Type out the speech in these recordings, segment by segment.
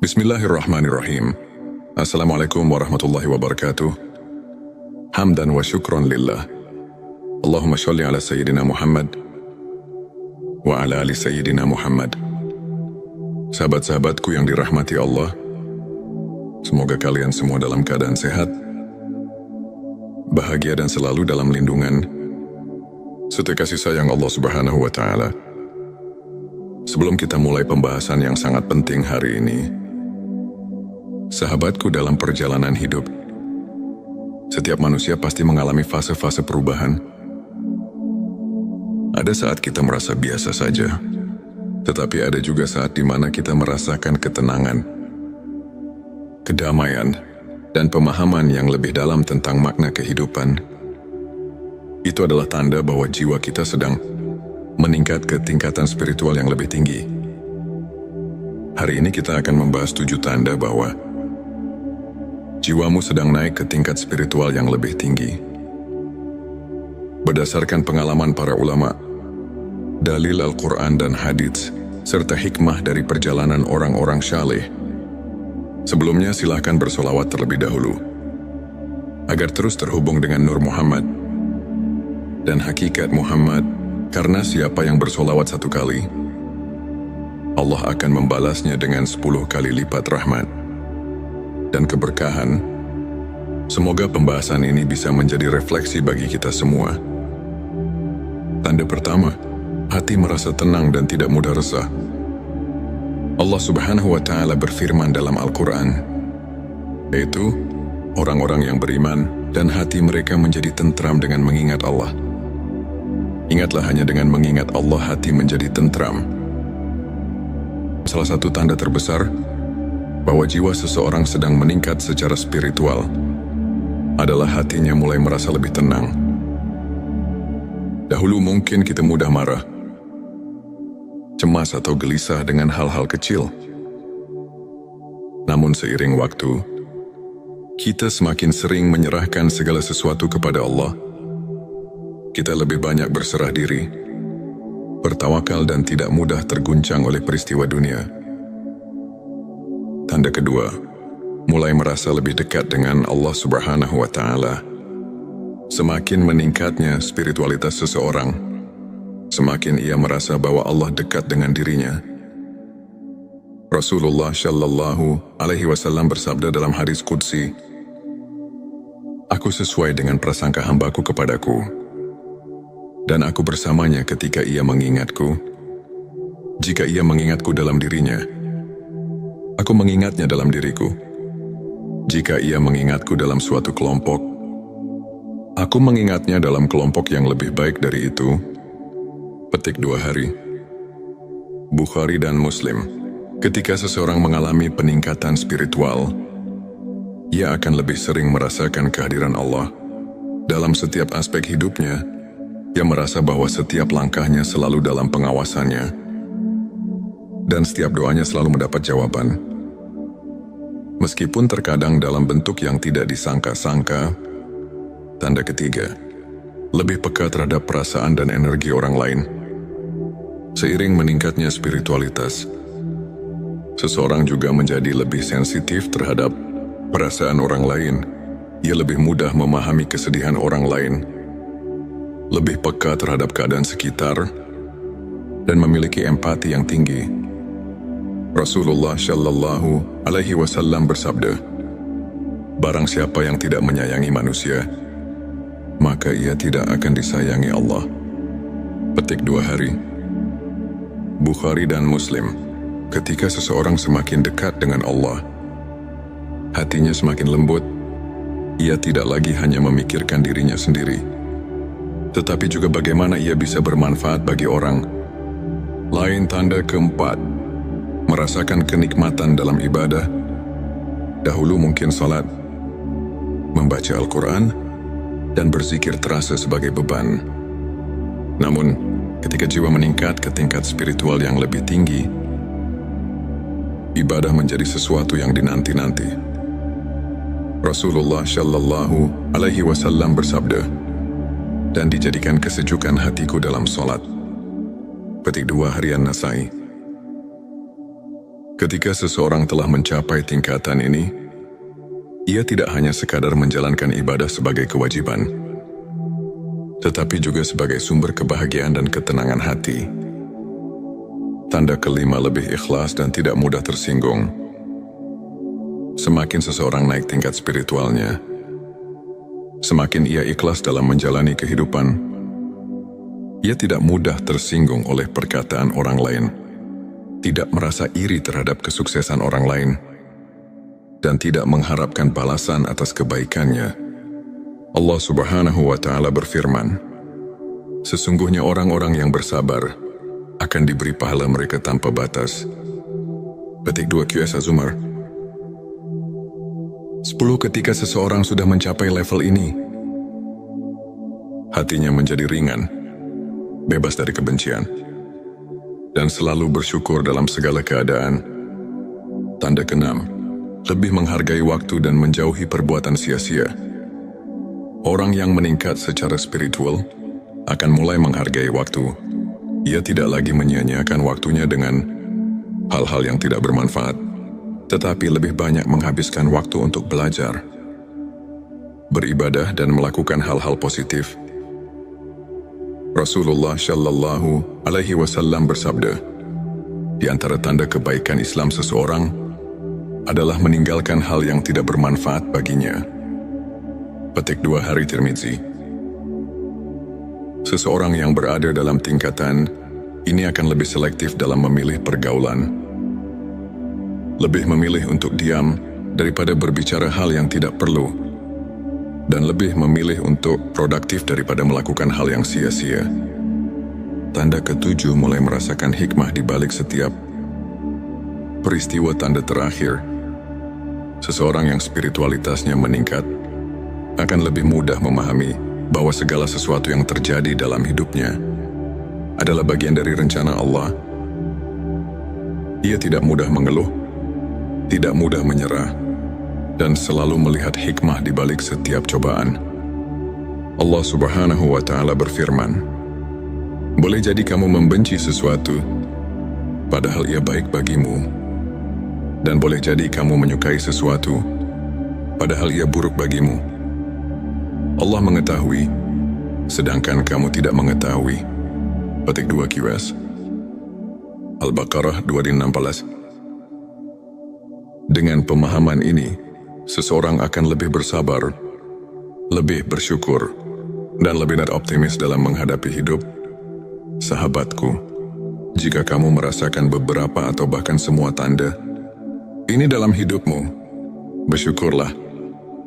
Bismillahirrahmanirrahim. Assalamualaikum warahmatullahi wabarakatuh. Hamdan wa syukron lillah. Allahumma sholli ala Sayyidina Muhammad wa ala ali Sayyidina Muhammad. Sahabat-sahabatku yang dirahmati Allah, semoga kalian semua dalam keadaan sehat, bahagia dan selalu dalam lindungan serta kasih sayang Allah Subhanahu wa Ta'ala. Sebelum kita mulai pembahasan yang sangat penting hari ini, sahabatku, dalam perjalanan hidup, setiap manusia pasti mengalami fase-fase perubahan. Ada saat kita merasa biasa saja, tetapi ada juga saat di mana kita merasakan ketenangan, kedamaian, dan pemahaman yang lebih dalam tentang makna kehidupan. Itu adalah tanda bahwa jiwa kita sedang meningkat ke tingkatan spiritual yang lebih tinggi. Hari ini kita akan membahas 7 tanda bahwa jiwamu sedang naik ke tingkat spiritual yang lebih tinggi. Berdasarkan pengalaman para ulama, dalil Al-Quran dan hadits, serta hikmah dari perjalanan orang-orang syaleh. Sebelumnya silahkan bersolawat terlebih dahulu, agar terus terhubung dengan Nur Muhammad dan hakikat Muhammad, karena siapa yang bersolawat 1 kali, Allah akan membalasnya dengan 10 kali lipat rahmat dan keberkahan. Semoga pembahasan ini bisa menjadi refleksi bagi kita semua. Tanda pertama, hati merasa tenang dan tidak mudah resah. Allah Subhanahu wa Ta'ala berfirman dalam Al-Quran, yaitu orang-orang yang beriman dan hati mereka menjadi tentram dengan mengingat Allah. Ingatlah, hanya dengan mengingat Allah hati menjadi tentram. Salah satu tanda terbesar bahwa jiwa seseorang sedang meningkat secara spiritual adalah hatinya mulai merasa lebih tenang. Dahulu mungkin kita mudah marah, cemas atau gelisah dengan hal-hal kecil. Namun seiring waktu, kita semakin sering menyerahkan segala sesuatu kepada Allah. Kita lebih banyak berserah diri, bertawakal dan tidak mudah terguncang oleh peristiwa dunia. Tanda kedua, mulai merasa lebih dekat dengan Allah Subhanahu wa Ta'ala. Semakin meningkatnya spiritualitas seseorang, semakin ia merasa bahwa Allah dekat dengan dirinya. Rasulullah Shallallahu Alaihi Wasallam bersabda dalam hadis qudsi, "Aku sesuai dengan prasangka hambaku kepadaku, dan aku bersamanya ketika ia mengingatku. Jika ia mengingatku dalam dirinya, aku mengingatnya dalam diriku. Jika ia mengingatku dalam suatu kelompok, aku mengingatnya dalam kelompok yang lebih baik dari itu." Petik 2 hari. Bukhari dan Muslim. Ketika seseorang mengalami peningkatan spiritual, ia akan lebih sering merasakan kehadiran Allah dalam setiap aspek hidupnya. Ia merasa bahwa setiap langkahnya selalu dalam pengawasannya, dan setiap doanya selalu mendapat jawaban. Meskipun terkadang dalam bentuk yang tidak disangka-sangka. Tanda ketiga, lebih peka terhadap perasaan dan energi orang lain. Seiring meningkatnya spiritualitas, seseorang juga menjadi lebih sensitif terhadap perasaan orang lain. Ia lebih mudah memahami kesedihan orang lain, lebih peka terhadap keadaan sekitar, dan memiliki empati yang tinggi. Rasulullah Shallallahu Alaihi Wasallam bersabda, "Barang siapa yang tidak menyayangi manusia, maka ia tidak akan disayangi Allah." Petik 2 hari. Bukhari dan Muslim. Ketika seseorang semakin dekat dengan Allah, hatinya semakin lembut. Ia tidak lagi hanya memikirkan dirinya sendiri, tetapi juga bagaimana ia bisa bermanfaat bagi orang lain. Tanda keempat, merasakan kenikmatan dalam ibadah. Dahulu mungkin salat, membaca Al-Quran, dan berzikir terasa sebagai beban. Namun, ketika jiwa meningkat ke tingkat spiritual yang lebih tinggi, ibadah menjadi sesuatu yang dinanti-nanti. Rasulullah Shallallahu Alaihi Wasallam bersabda, "Dan dijadikan kesejukan hatiku dalam sholat." Petik 2 harian Nasai. Ketika seseorang telah mencapai tingkatan ini, ia tidak hanya sekadar menjalankan ibadah sebagai kewajiban, tetapi juga sebagai sumber kebahagiaan dan ketenangan hati. Tanda kelima, lebih ikhlas dan tidak mudah tersinggung. Semakin seseorang naik tingkat spiritualnya, semakin ia ikhlas dalam menjalani kehidupan. Ia tidak mudah tersinggung oleh perkataan orang lain, tidak merasa iri terhadap kesuksesan orang lain, dan tidak mengharapkan balasan atas kebaikannya. Allah Subhanahu wa Ta'ala berfirman, "Sesungguhnya orang-orang yang bersabar akan diberi pahala mereka tanpa batas." Petik 2 QS Az-Zumar. 10. Ketika seseorang sudah mencapai level ini, hatinya menjadi ringan, bebas dari kebencian, dan selalu bersyukur dalam segala keadaan. Tanda ke-6, lebih menghargai waktu dan menjauhi perbuatan sia-sia. Orang yang meningkat secara spiritual akan mulai menghargai waktu. Ia tidak lagi menyia-nyiakan waktunya dengan hal-hal yang tidak bermanfaat, tetapi lebih banyak menghabiskan waktu untuk belajar, beribadah, dan melakukan hal-hal positif. Rasulullah Shallallahu Alaihi Wasallam bersabda, di antara tanda kebaikan Islam seseorang adalah meninggalkan hal yang tidak bermanfaat baginya. Petik 2 Hari Tirmizi. Seseorang yang berada dalam tingkatan ini akan lebih selektif dalam memilih pergaulan, lebih memilih untuk diam daripada berbicara hal yang tidak perlu, dan lebih memilih untuk produktif daripada melakukan hal yang sia-sia. Tanda ke-7, mulai merasakan hikmah di balik setiap peristiwa. Tanda terakhir, seseorang yang spiritualitasnya meningkat akan lebih mudah memahami bahwa segala sesuatu yang terjadi dalam hidupnya adalah bagian dari rencana Allah. Ia tidak mudah mengeluh, tidak mudah menyerah, dan selalu melihat hikmah di balik setiap cobaan. Allah Subhanahu wa Ta'ala berfirman, boleh jadi kamu membenci sesuatu, padahal ia baik bagimu. Dan boleh jadi kamu menyukai sesuatu, padahal ia buruk bagimu. Allah mengetahui, sedangkan kamu tidak mengetahui. Petik 2 QS. Al-Baqarah 216. Dengan pemahaman ini, seseorang akan lebih bersabar, lebih bersyukur, dan lebih optimis dalam menghadapi hidup. Sahabatku, jika kamu merasakan beberapa atau bahkan semua tanda ini dalam hidupmu, bersyukurlah.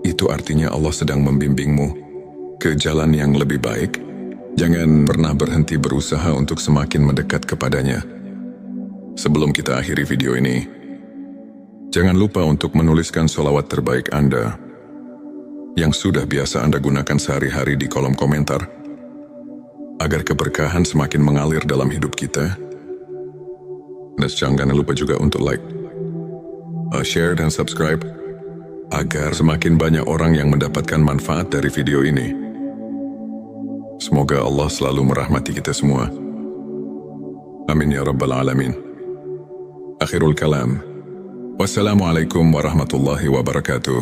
Itu artinya Allah sedang membimbingmu ke jalan yang lebih baik. Jangan pernah berhenti berusaha untuk semakin mendekat kepadanya. Sebelum kita akhiri video ini, jangan lupa untuk menuliskan sholawat terbaik Anda yang sudah biasa Anda gunakan sehari-hari di kolom komentar, agar keberkahan semakin mengalir dalam hidup kita. Dan jangan lupa juga untuk like, share, dan subscribe, agar semakin banyak orang yang mendapatkan manfaat dari video ini. Semoga Allah selalu merahmati kita semua. Amin ya Rabbal Alamin. Akhirul kalam. Wassalamualaikum warahmatullahi wabarakatuh.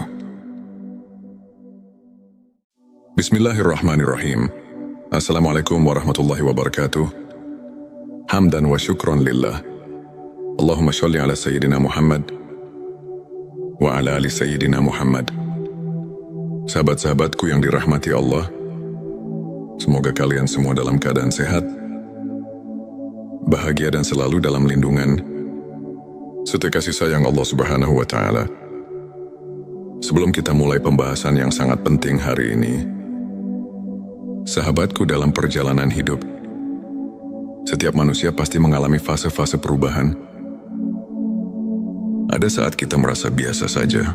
Bismillahirrahmanirrahim. Assalamualaikum warahmatullahi wabarakatuh. Hamdan wa syukran lillah. Allahumma sholli ala Sayyidina Muhammad wa ala ali Sayyidina Muhammad. Sahabat-sahabatku yang dirahmati Allah, semoga kalian semua dalam keadaan sehat, bahagia, dan selalu dalam lindungan serta kasih sayang Allah Subhanahu wa Ta'ala. Sebelum kita mulai pembahasan yang sangat penting hari ini, sahabatku, dalam perjalanan hidup, setiap manusia pasti mengalami fase-fase perubahan. Ada saat kita merasa biasa saja,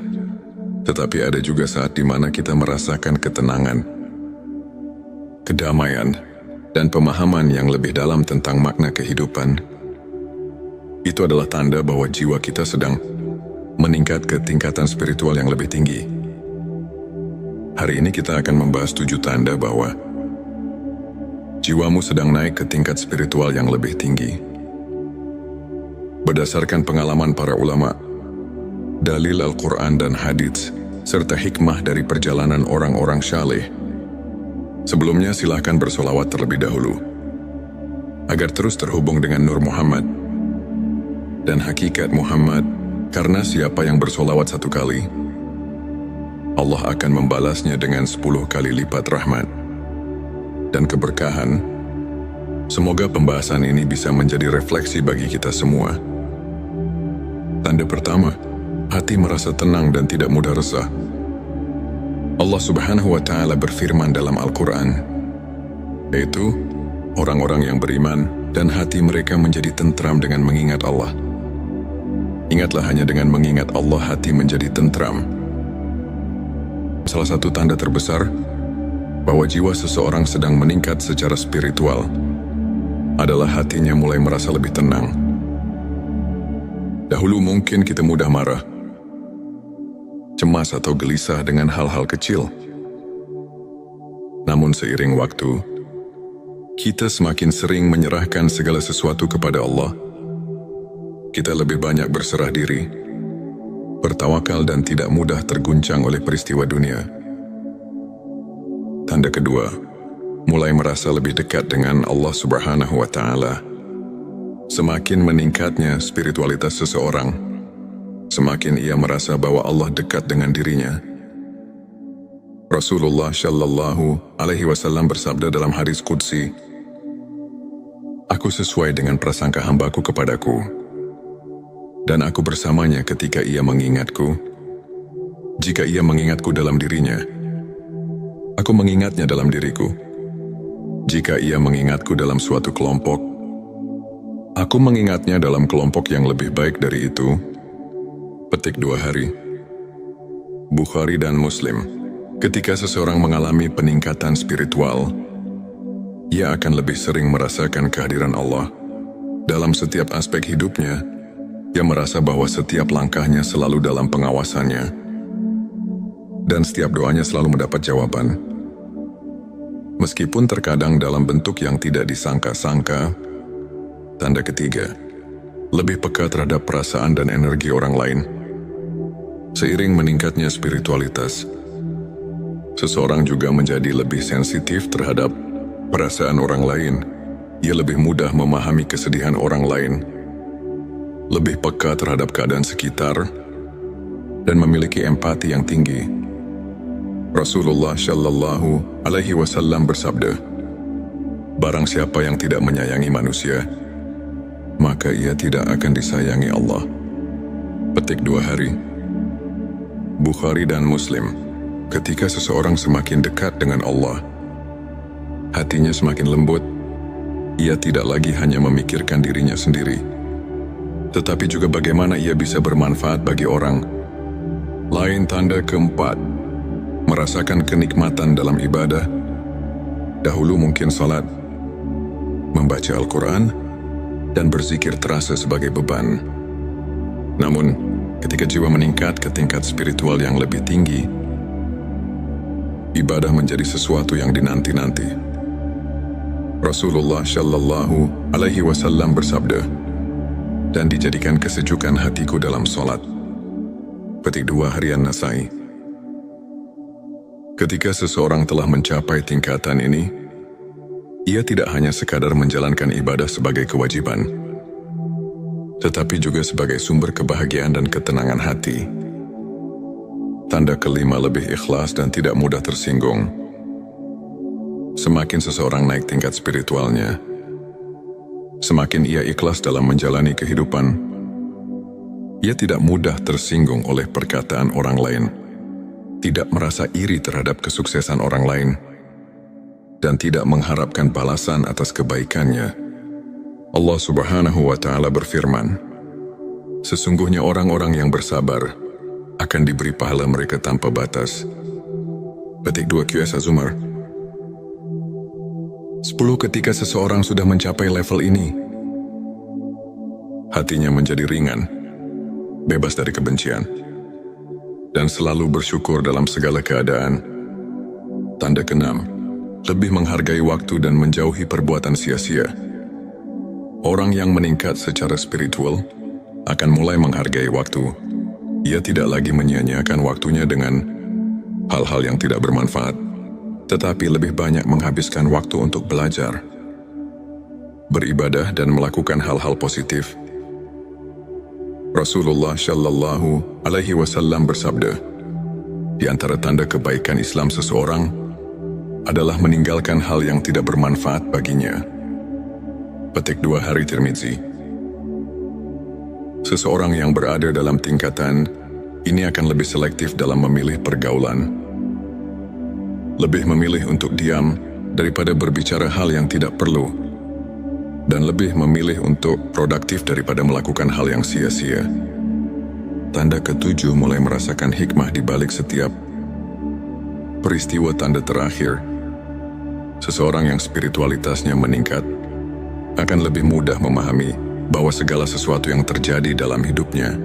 tetapi ada juga saat di mana kita merasakan ketenangan, kedamaian, dan pemahaman yang lebih dalam tentang makna kehidupan. Itu adalah tanda bahwa jiwa kita sedang meningkat ke tingkatan spiritual yang lebih tinggi. Hari ini kita akan membahas 7 tanda bahwa jiwamu sedang naik ke tingkat spiritual yang lebih tinggi. Berdasarkan pengalaman para ulama, dalil Al-Quran dan hadits, serta hikmah dari perjalanan orang-orang syaleh. Sebelumnya silahkan bersolawat terlebih dahulu, agar terus terhubung dengan Nur Muhammad dan hakikat Muhammad, karena siapa yang bersolawat 1 kali, Allah akan membalasnya dengan 10 kali lipat rahmat dan keberkahan. Semoga pembahasan ini bisa menjadi refleksi bagi kita semua. Tanda pertama, hati merasa tenang dan tidak mudah resah. Allah Subhanahu wa Ta'ala berfirman dalam Al-Quran, yaitu orang-orang yang beriman dan hati mereka menjadi tentram dengan mengingat Allah. Ingatlah, hanya dengan mengingat Allah hati menjadi tentram. Salah satu tanda terbesar bahwa jiwa seseorang sedang meningkat secara spiritual adalah hatinya mulai merasa lebih tenang. Dahulu mungkin kita mudah marah, cemas atau gelisah dengan hal-hal kecil. Namun seiring waktu, kita semakin sering menyerahkan segala sesuatu kepada Allah. Kita lebih banyak berserah diri, bertawakal dan tidak mudah terguncang oleh peristiwa dunia. Tanda kedua, mulai merasa lebih dekat dengan Allah Subhanahu wa Ta'ala. Semakin meningkatnya spiritualitas seseorang, semakin ia merasa bahwa Allah dekat dengan dirinya. Rasulullah Shallallahu Alaihi Wasallam bersabda dalam hadis qudsi, "Aku sesuai dengan prasangka hambaku kepadaku, dan aku bersamanya ketika ia mengingatku. Jika ia mengingatku dalam dirinya, aku mengingatnya dalam diriku. Jika ia mengingatku dalam suatu kelompok, aku mengingatnya dalam kelompok yang lebih baik dari itu." Petik 2 hari. Bukhari dan Muslim. Ketika seseorang mengalami peningkatan spiritual, ia akan lebih sering merasakan kehadiran Allah. Dalam setiap aspek hidupnya, ia merasa bahwa setiap langkahnya selalu dalam pengawasannya, dan setiap doanya selalu mendapat jawaban. Meskipun terkadang dalam bentuk yang tidak disangka-sangka. Tanda ketiga, lebih peka terhadap perasaan dan energi orang lain. Seiring meningkatnya spiritualitas, seseorang juga menjadi lebih sensitif terhadap perasaan orang lain. Ia lebih mudah memahami kesedihan orang lain, lebih peka terhadap keadaan sekitar, dan memiliki empati yang tinggi. Rasulullah Shallallahu Alaihi Wasallam bersabda, "Barang siapa yang tidak menyayangi manusia, maka ia tidak akan disayangi Allah." Petik 2 hari. Bukhari dan Muslim. Ketika seseorang semakin dekat dengan Allah, hatinya semakin lembut. Ia tidak lagi hanya memikirkan dirinya sendiri, tetapi juga bagaimana ia bisa bermanfaat bagi orang lain. Tanda keempat, merasakan kenikmatan dalam ibadah. Dahulu mungkin salat, membaca Al-Quran, dan berzikir terasa sebagai beban. Namun, ketika jiwa meningkat ke tingkat spiritual yang lebih tinggi, ibadah menjadi sesuatu yang dinanti-nanti. Rasulullah Shallallahu Alaihi Wasallam bersabda, "Dan dijadikan kesejukan hatiku dalam solat." Petik 2 harian Nasai. Ketika seseorang telah mencapai tingkatan ini, ia tidak hanya sekadar menjalankan ibadah sebagai kewajiban, tetapi juga sebagai sumber kebahagiaan dan ketenangan hati. Tanda kelima, lebih ikhlas dan tidak mudah tersinggung. Semakin seseorang naik tingkat spiritualnya, semakin ia ikhlas dalam menjalani kehidupan. Ia tidak mudah tersinggung oleh perkataan orang lain, tidak merasa iri terhadap kesuksesan orang lain, dan tidak mengharapkan balasan atas kebaikannya. Allah Subhanahu wa Ta'ala berfirman, "Sesungguhnya orang-orang yang bersabar akan diberi pahala mereka tanpa batas." Petik 2 QS Az-Zumar. 10. Ketika seseorang sudah mencapai level ini, hatinya menjadi ringan, bebas dari kebencian, dan selalu bersyukur dalam segala keadaan. Tanda keenam, lebih menghargai waktu dan menjauhi perbuatan sia-sia. Orang yang meningkat secara spiritual akan mulai menghargai waktu. Ia tidak lagi menyia-nyiakan waktunya dengan hal-hal yang tidak bermanfaat, tetapi lebih banyak menghabiskan waktu untuk belajar, beribadah dan melakukan hal-hal positif. Rasulullah Shallallahu Alaihi Wasallam bersabda, di antara tanda kebaikan Islam seseorang adalah meninggalkan hal yang tidak bermanfaat baginya. Petik 2 Hari Tirmizi. Seseorang yang berada dalam tingkatan ini akan lebih selektif dalam memilih pergaulan, lebih memilih untuk diam daripada berbicara hal yang tidak perlu, dan lebih memilih untuk produktif daripada melakukan hal yang sia-sia. Tanda ke-7 mulai merasakan hikmah di balik setiap peristiwa. Tanda terakhir, seseorang yang spiritualitasnya meningkat akan lebih mudah memahami bahwa segala sesuatu yang terjadi dalam hidupnya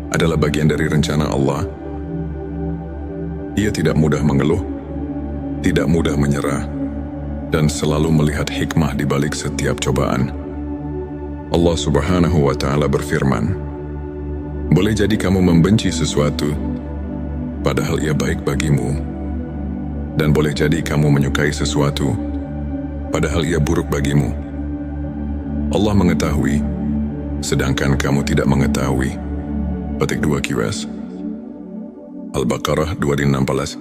adalah bagian dari rencana Allah. Ia tidak mudah mengeluh, tidak mudah menyerah, dan selalu melihat hikmah di balik setiap cobaan. Allah Subhanahu wa Ta'ala berfirman, boleh jadi kamu membenci sesuatu, padahal ia baik bagimu, dan boleh jadi kamu menyukai sesuatu, padahal ia buruk bagimu. Allah mengetahui, sedangkan kamu tidak mengetahui. Petik 2 QS. Al-Baqarah 216.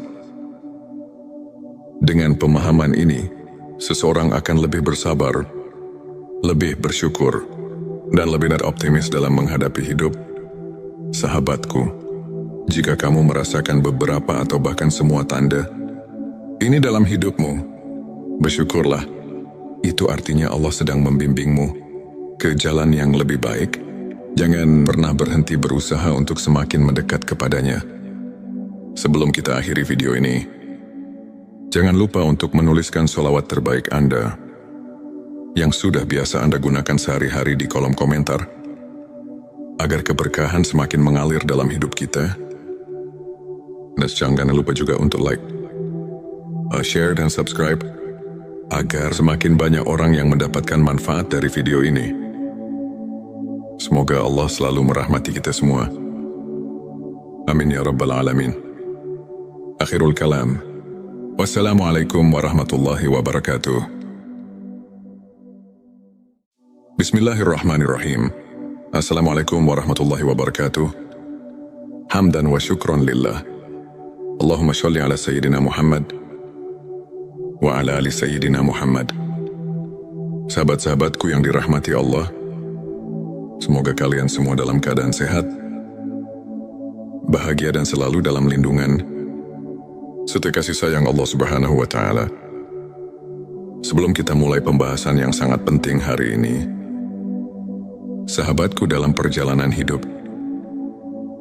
Dengan pemahaman ini, seseorang akan lebih bersabar, lebih bersyukur, dan lebih optimis dalam menghadapi hidup. Sahabatku, jika kamu merasakan beberapa atau bahkan semua tanda ini dalam hidupmu, bersyukurlah. Itu artinya Allah sedang membimbingmu ke jalan yang lebih baik. Jangan pernah berhenti berusaha untuk semakin mendekat kepadanya. Sebelum kita akhiri video ini, jangan lupa untuk menuliskan sholawat terbaik Anda yang sudah biasa Anda gunakan sehari-hari di kolom komentar, agar keberkahan semakin mengalir dalam hidup kita. Dan jangan lupa juga untuk like, share dan subscribe, agar semakin banyak orang yang mendapatkan manfaat dari video ini. Semoga Allah selalu merahmati kita semua. Amin ya Rabbal Alamin. Akhirul kalam. Wassalamualaikum warahmatullahi wabarakatuh. Bismillahirrahmanirrahim. Assalamualaikum warahmatullahi wabarakatuh. Hamdan wa syukron lillah. Allahumma sholli ala Sayyidina Muhammad wa ala ali Sayyidina Muhammad. Sahabat-sahabatku yang dirahmati Allah, semoga kalian semua dalam keadaan sehat, bahagia dan selalu dalam lindungan serta kasih sayang Allah Subhanahu wa Ta'ala. Sebelum kita mulai pembahasan yang sangat penting hari ini, sahabatku, dalam perjalanan hidup,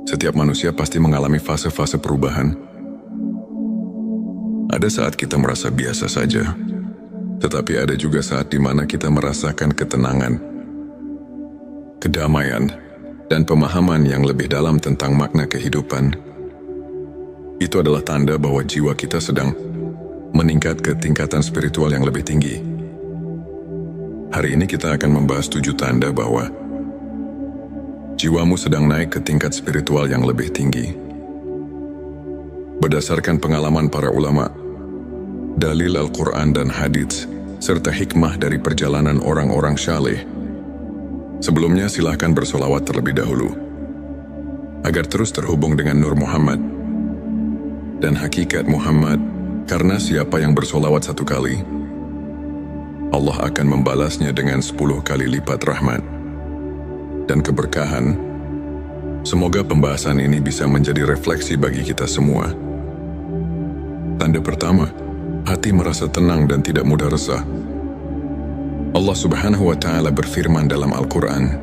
setiap manusia pasti mengalami fase-fase perubahan. Ada saat kita merasa biasa saja, tetapi ada juga saat di mana kita merasakan ketenangan, kedamaian, dan pemahaman yang lebih dalam tentang makna kehidupan. Itu adalah tanda bahwa jiwa kita sedang meningkat ke tingkatan spiritual yang lebih tinggi. Hari ini kita akan membahas 7 tanda bahwa jiwamu sedang naik ke tingkat spiritual yang lebih tinggi. Berdasarkan pengalaman para ulama, dalil Al-Quran dan hadits, serta hikmah dari perjalanan orang-orang syaleh, sebelumnya silahkan bersolawat terlebih dahulu, agar terus terhubung dengan Nur Muhammad dan hakikat Muhammad, karena siapa yang bersolawat 1 kali, Allah akan membalasnya dengan 10 kali lipat rahmat dan keberkahan. Semoga pembahasan ini bisa menjadi refleksi bagi kita semua. Tanda pertama, hati merasa tenang dan tidak mudah resah. Allah Subhanahu wa Ta'ala berfirman dalam Al-Quran,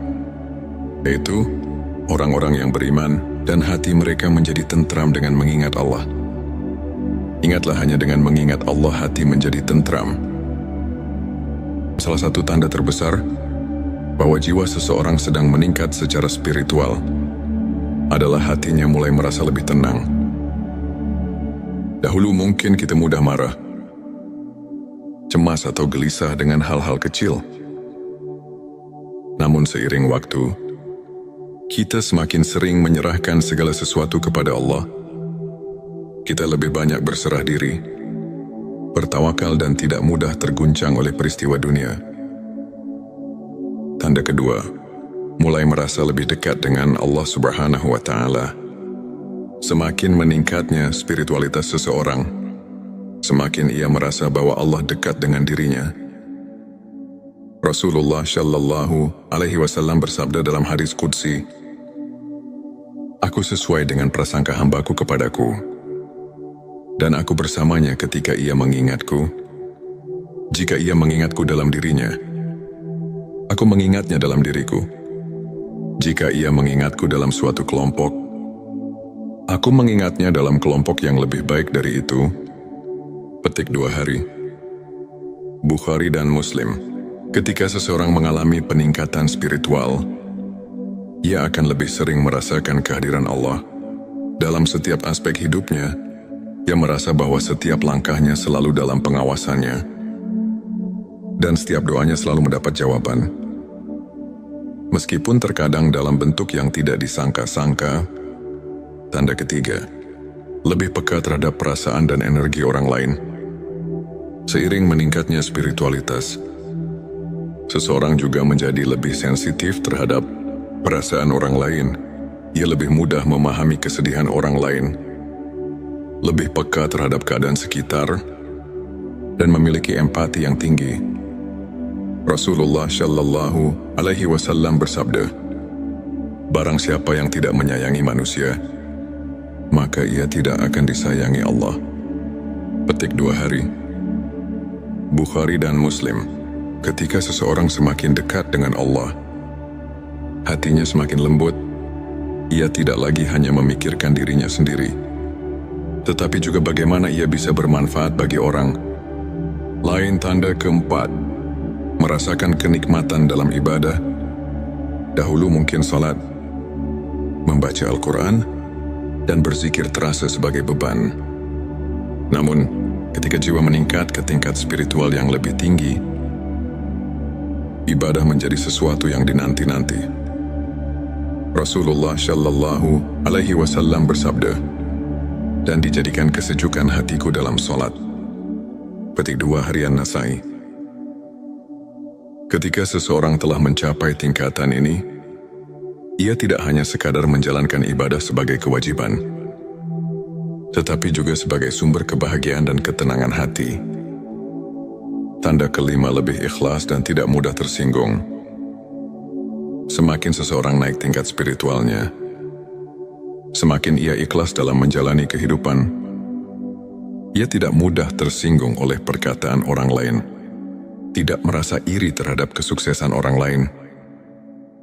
yaitu orang-orang yang beriman dan hati mereka menjadi tentram dengan mengingat Allah. Ingatlah, hanya dengan mengingat Allah hati menjadi tentram. Salah satu tanda terbesar bahwa jiwa seseorang sedang meningkat secara spiritual adalah hatinya mulai merasa lebih tenang. Dahulu mungkin kita mudah marah, cemas atau gelisah dengan hal-hal kecil. Namun seiring waktu, kita semakin sering menyerahkan segala sesuatu kepada Allah. Kita lebih banyak berserah diri, bertawakal dan tidak mudah terguncang oleh peristiwa dunia. Tanda kedua, mulai merasa lebih dekat dengan Allah Subhanahu wa Ta'ala. Semakin meningkatnya spiritualitas seseorang, semakin ia merasa bahwa Allah dekat dengan dirinya. Rasulullah Shallallahu Alaihi Wasallam bersabda dalam hadis qudsi, "Aku sesuai dengan prasangka hambaku kepadaku, dan aku bersamanya ketika ia mengingatku. Jika ia mengingatku dalam dirinya, aku mengingatnya dalam diriku. Jika ia mengingatku dalam suatu kelompok, aku mengingatnya dalam kelompok yang lebih baik dari itu." Petik 2 hari. Bukhari dan Muslim. Ketika seseorang mengalami peningkatan spiritual, ia akan lebih sering merasakan kehadiran Allah. Dalam setiap aspek hidupnya, ia merasa bahwa setiap langkahnya selalu dalam pengawasannya, dan setiap doanya selalu mendapat jawaban. Meskipun terkadang dalam bentuk yang tidak disangka-sangka. Tanda ketiga, lebih peka terhadap perasaan dan energi orang lain. Seiring meningkatnya spiritualitas, seseorang juga menjadi lebih sensitif terhadap perasaan orang lain. Ia lebih mudah memahami kesedihan orang lain, lebih peka terhadap keadaan sekitar, dan memiliki empati yang tinggi. Rasulullah Shallallahu Alaihi Wasallam bersabda, "Barang siapa yang tidak menyayangi manusia, maka ia tidak akan disayangi Allah." Petik 2 hari. Bukhari dan Muslim. Ketika seseorang semakin dekat dengan Allah, hatinya semakin lembut. Ia tidak lagi hanya memikirkan dirinya sendiri, tetapi juga bagaimana ia bisa bermanfaat bagi orang lain. Tanda keempat, merasakan kenikmatan dalam ibadah. Dahulu mungkin salat, membaca Al-Quran, dan berzikir terasa sebagai beban. Namun, ketika jiwa meningkat ke tingkat spiritual yang lebih tinggi, ibadah menjadi sesuatu yang dinanti-nanti. Rasulullah Shallallahu Alaihi Wasallam bersabda, "Dan dijadikan kesejukan hatiku dalam solat." Petik 2 harian Nasai. Ketika seseorang telah mencapai tingkatan ini, ia tidak hanya sekadar menjalankan ibadah sebagai kewajiban, tetapi juga sebagai sumber kebahagiaan dan ketenangan hati. Tanda kelima, lebih ikhlas dan tidak mudah tersinggung. Semakin seseorang naik tingkat spiritualnya, semakin ia ikhlas dalam menjalani kehidupan. Ia tidak mudah tersinggung oleh perkataan orang lain, tidak merasa iri terhadap kesuksesan orang lain,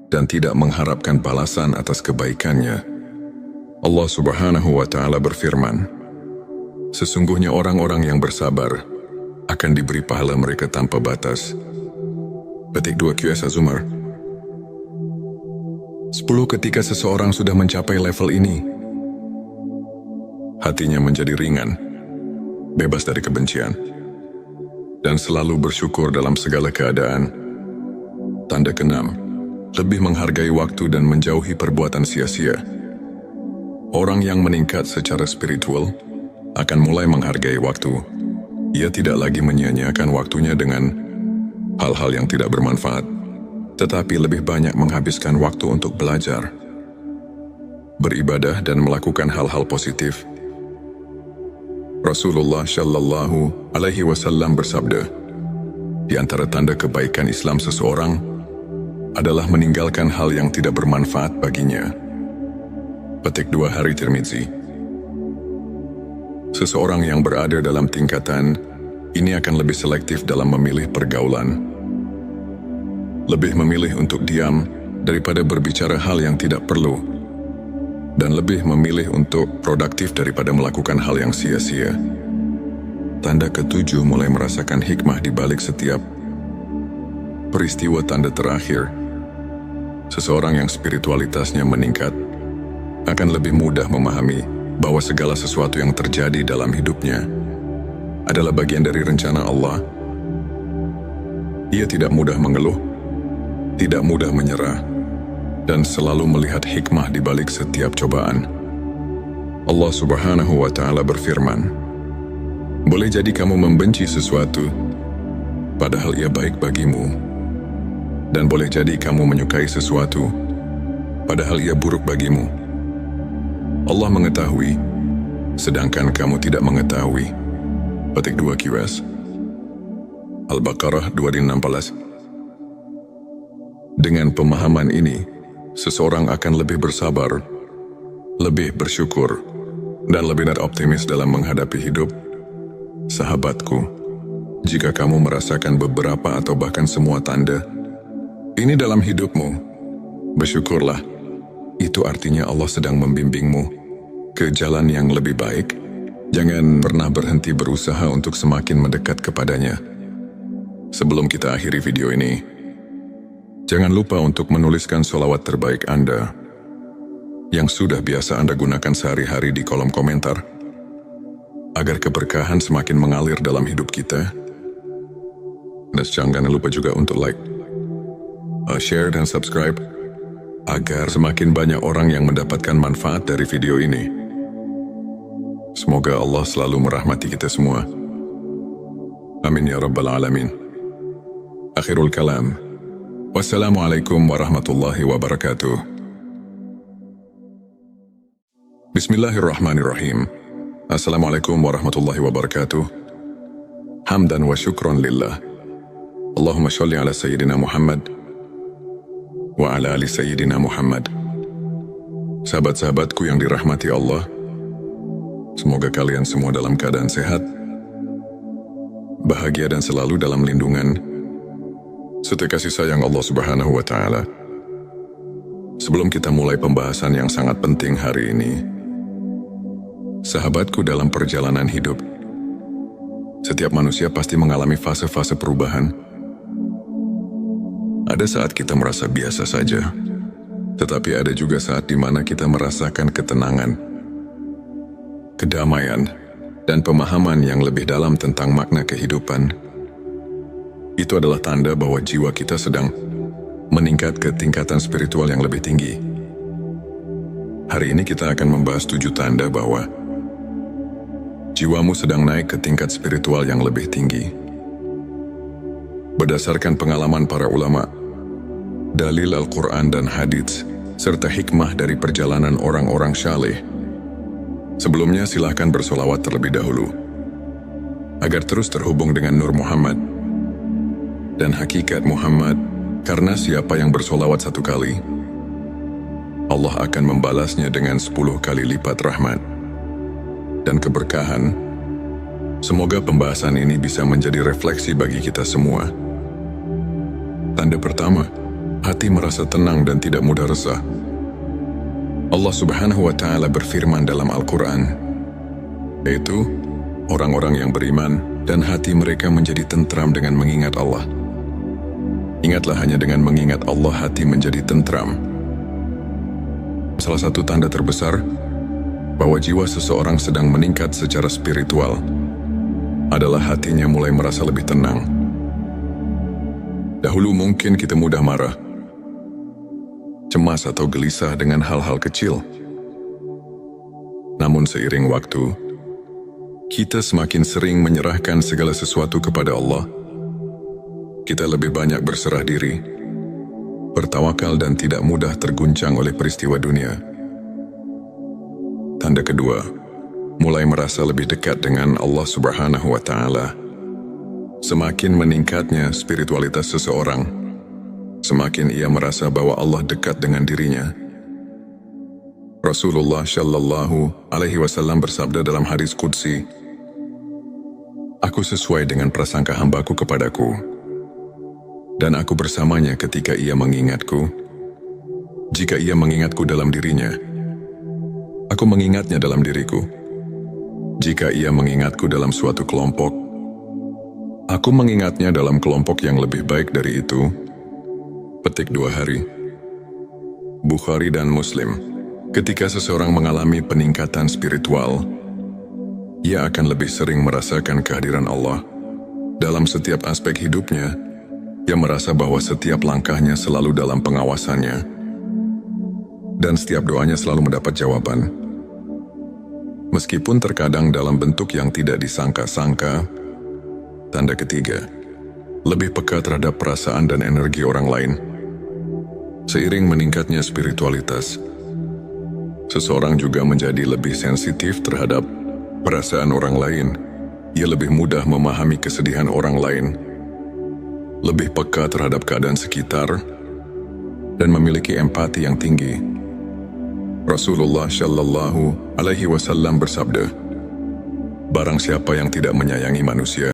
dan tidak mengharapkan balasan atas kebaikannya. Allah Subhanahu wa Ta'ala berfirman, "Sesungguhnya orang-orang yang bersabar akan diberi pahala mereka tanpa batas." Petik 2 QS Az-Zumar. 10. Ketika seseorang sudah mencapai level ini, hatinya menjadi ringan, bebas dari kebencian, dan selalu bersyukur dalam segala keadaan. Tanda keenam, lebih menghargai waktu dan menjauhi perbuatan sia-sia. Orang yang meningkat secara spiritual akan mulai menghargai waktu. Ia tidak lagi menyia-nyiakan waktunya dengan hal-hal yang tidak bermanfaat, tetapi lebih banyak menghabiskan waktu untuk belajar, beribadah dan melakukan hal-hal positif. Rasulullah Shallallahu Alaihi Wasallam bersabda, "Di antara tanda kebaikan Islam seseorang adalah meninggalkan hal yang tidak bermanfaat baginya." Petik 2 hari Tirmizi. Seseorang yang berada dalam tingkatan ini akan lebih selektif dalam memilih pergaulan. Lebih memilih untuk diam daripada berbicara hal yang tidak perlu, dan lebih memilih untuk produktif daripada melakukan hal yang sia-sia. Tanda ketujuh, mulai merasakan hikmah di balik setiap peristiwa. Tanda terakhir, seseorang yang spiritualitasnya meningkat akan lebih mudah memahami bahwa segala sesuatu yang terjadi dalam hidupnya adalah bagian dari rencana Allah. Ia tidak mudah mengeluh, tidak mudah menyerah, dan selalu melihat hikmah di balik setiap cobaan. Allah Subhanahu wa Ta'ala berfirman, "Boleh jadi kamu membenci sesuatu, padahal ia baik bagimu. Dan boleh jadi kamu menyukai sesuatu, padahal ia buruk bagimu. Allah mengetahui, sedangkan kamu tidak mengetahui." Petik 2 QS. Al-Baqarah 216. Dengan pemahaman ini, seseorang akan lebih bersabar, lebih bersyukur, dan lebih optimis dalam menghadapi hidup. Sahabatku, jika kamu merasakan beberapa atau bahkan semua tanda ini dalam hidupmu, bersyukurlah. Itu artinya Allah sedang membimbingmu ke jalan yang lebih baik. Jangan pernah berhenti berusaha untuk semakin mendekat kepadanya. Sebelum kita akhiri video ini, jangan lupa untuk menuliskan sholawat terbaik Anda yang sudah biasa Anda gunakan sehari-hari di kolom komentar, agar keberkahan semakin mengalir dalam hidup kita. Dan jangan lupa juga untuk like, share dan subscribe, agar semakin banyak orang yang mendapatkan manfaat dari video ini. Semoga Allah selalu merahmati kita semua. Amin ya Rabbal Alamin. Akhirul kalam. Wassalamualaikum warahmatullahi wabarakatuh. Bismillahirrahmanirrahim. Assalamualaikum warahmatullahi wabarakatuh. Hamdan wa syukron lillah. Allahumma sholli ala Sayyidina Muhammad wa ala ali Sayyidina Muhammad. Sahabat-sahabatku yang dirahmati Allah, semoga kalian semua dalam keadaan sehat, bahagia dan selalu dalam lindungan serta kasih sayang Allah Subhanahu wa Ta'ala. Sebelum kita mulai pembahasan yang sangat penting hari ini, sahabatku, dalam perjalanan hidup, setiap manusia pasti mengalami fase-fase perubahan. Ada saat kita merasa biasa saja, tetapi ada juga saat di mana kita merasakan ketenangan, kedamaian, dan pemahaman yang lebih dalam tentang makna kehidupan. Itu adalah tanda bahwa jiwa kita sedang meningkat ke tingkatan spiritual yang lebih tinggi. Hari ini kita akan membahas 7 tanda bahwa jiwamu sedang naik ke tingkat spiritual yang lebih tinggi. Berdasarkan pengalaman para ulama, dalil Al-Quran dan hadits, serta hikmah dari perjalanan orang-orang syaleh. Sebelumnya silahkan bersolawat terlebih dahulu, agar terus terhubung dengan Nur Muhammad dan hakikat Muhammad, karena siapa yang bersolawat 1 kali, Allah akan membalasnya dengan 10 kali lipat rahmat dan keberkahan. Semoga pembahasan ini bisa menjadi refleksi bagi kita semua. Tanda pertama, hati merasa tenang dan tidak mudah resah. Allah Subhanahu wa Ta'ala berfirman dalam Al-Quran, yaitu orang-orang yang beriman dan hati mereka menjadi tentram dengan mengingat Allah. Ingatlah, hanya dengan mengingat Allah hati menjadi tentram. Salah satu tanda terbesar bahwa jiwa seseorang sedang meningkat secara spiritual adalah hatinya mulai merasa lebih tenang. Dahulu mungkin kita mudah marah, cemas atau gelisah dengan hal-hal kecil. Namun seiring waktu, kita semakin sering menyerahkan segala sesuatu kepada Allah. Kita lebih banyak berserah diri, bertawakal dan tidak mudah terguncang oleh peristiwa dunia. Tanda kedua, mulai merasa lebih dekat dengan Allah Subhanahu wa Ta'ala. Semakin meningkatnya spiritualitas seseorang, semakin ia merasa bahwa Allah dekat dengan dirinya. Rasulullah Shallallahu Alaihi Wasallam bersabda dalam hadis qudsi, "Aku sesuai dengan prasangka hambaku kepadaku, dan aku bersamanya ketika ia mengingatku. Jika ia mengingatku dalam dirinya, aku mengingatnya dalam diriku. Jika ia mengingatku dalam suatu kelompok, aku mengingatnya dalam kelompok yang lebih baik dari itu." Petik 2 hari. Bukhari dan Muslim. Ketika seseorang mengalami peningkatan spiritual, ia akan lebih sering merasakan kehadiran Allah dalam setiap aspek hidupnya. Ia merasa bahwa setiap langkahnya selalu dalam pengawasannya. dan setiap doanya selalu mendapat jawaban. Meskipun terkadang dalam bentuk yang tidak disangka-sangka. Tanda ketiga, lebih peka terhadap perasaan dan energi orang lain. Seiring meningkatnya spiritualitas, seseorang juga menjadi lebih sensitif terhadap perasaan orang lain. Ia lebih mudah memahami kesedihan orang lain, lebih peka terhadap keadaan sekitar, dan memiliki empati yang tinggi. Rasulullah Shallallahu Alaihi Wasallam bersabda, "Barang siapa yang tidak menyayangi manusia,